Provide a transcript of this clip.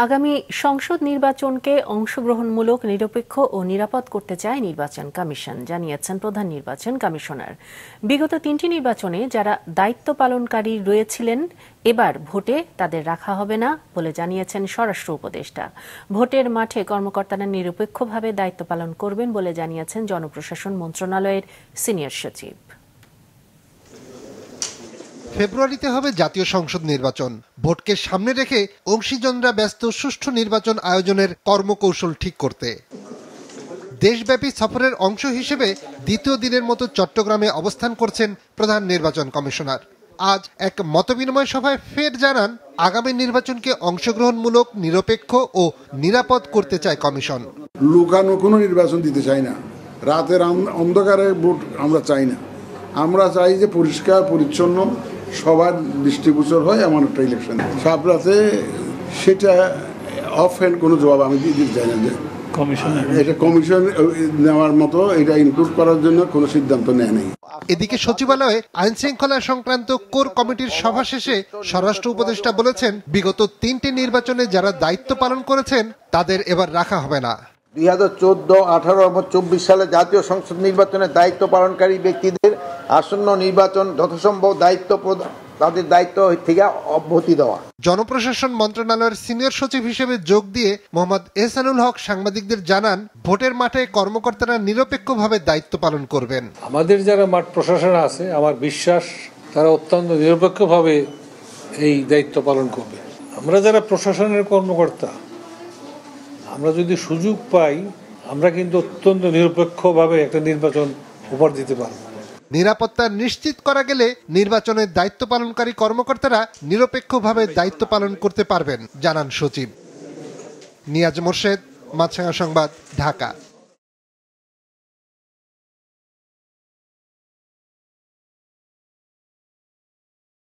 আগামী সংসদ নির্বাচনকে অংশগ্রহণমূলক, নিরপেক্ষ ও নিরাপদ করতে চায় নির্বাচন কমিশন, জানিয়েছেন প্রধান নির্বাচন কমিশনার। বিগত 3টি নির্বাচনে যারা দায়িত্ব পালনকারী রয়েছিলেন, এবার ভোটে তাদের রাখা হবে না বলে জানিয়েছেন স্বরাষ্ট্র উপদেষ্টা। ভোটের মাঠে কর্মকর্তারা নিরপেক্ষভাবে দায়িত্ব পালন করবেন বলে জানিয়েছেন জনপ্রশাসন মন্ত্রণালয়ের সিনিয়র সচিব। ফেব্রুয়ারিতে হবে জাতীয় সংসদ নির্বাচন। ভোটকে সামনে রেখে অংশীজনরা ব্যস্ত সুষ্ঠু নির্বাচন আয়োজনের কর্মকৌশল ঠিক করতে। দেশব্যাপী সফরের অংশ হিসেবে দ্বিতীয় দিনের মতো চট্টগ্রামে অবস্থান করছেন প্রধান নির্বাচন কমিশনার। আজ এক মতবিনিময় সভায় ফের জানান, আগামী নির্বাচনকে অংশগ্রহণমূলক, নিরপেক্ষ ও নিরাপদ করতে চায় কমিশন। লুকানো কোনো নির্বাচন দিতে চাই না, রাতের অন্ধকারে ভোট আমরা চাই না। আমরা চাই যে পরিষ্কার পরিচ্ছন্ন, সবার দৃষ্টিগোচর হয় এমন একটা ইলেকশন। সাপ রাতে সেটা অফ হ্যান্ড কোনো জবাব আমি দিতে চাই না যে এটা কমিশন নেওয়ার মতো, এটা ইনক্লুড করার জন্য কোনো সিদ্ধান্ত নেয় নাই। এদিকে সচিবালয়ে আইন শৃঙ্খলা সংক্রান্ত কোর কমিটির সভা শেষে স্বরাষ্ট্র উপদেষ্টা বলেছেন, বিগত 3টি নির্বাচনে যারা দায়িত্ব পালন করেছেন তাদের এবার রাখা হবে না। 2014, 18 এবং 24 সালে জাতীয় সংসদ নির্বাচনে দায়িত্ব পালনকারী ব্যক্তিদের আসন্ন নির্বাচন যথাসম্ভব তাদের দায়িত্ব থেকে অব্যাহতি দেওয়া। জনপ্রশাসন মন্ত্রণালয়ের সিনিয়র সচিব হিসেবে যোগ দিয়ে মোহাম্মদ এহসানুল হক সাংবাদিকদের জানান, ভোটের মাঠে কর্মকর্তারা নিরপেক্ষভাবে দায়িত্ব পালন করবেন। আমাদের যারা মাঠ প্রশাসন আছে, আমার বিশ্বাস তারা অত্যন্ত নিরপেক্ষভাবে এই দায়িত্ব পালন করবে। আমরা যারা প্রশাসনের কর্মকর্তা, আমরা যদি সুযোগ পাই, আমরা কিন্তু অত্যন্ত নিরপেক্ষভাবে একটা নির্বাচন উপহার দিতে পারব। নিরাপত্তা নিশ্চিত করা গেলে নির্বাচনের দায়িত্ব পালনকারী কর্মকর্তারা নিরপেক্ষভাবে দায়িত্ব পালন করতে পারবেন, জানান সচিব। নিয়াজ মোর্শেদ, মাছরাঙা সংবাদ, ঢাকা।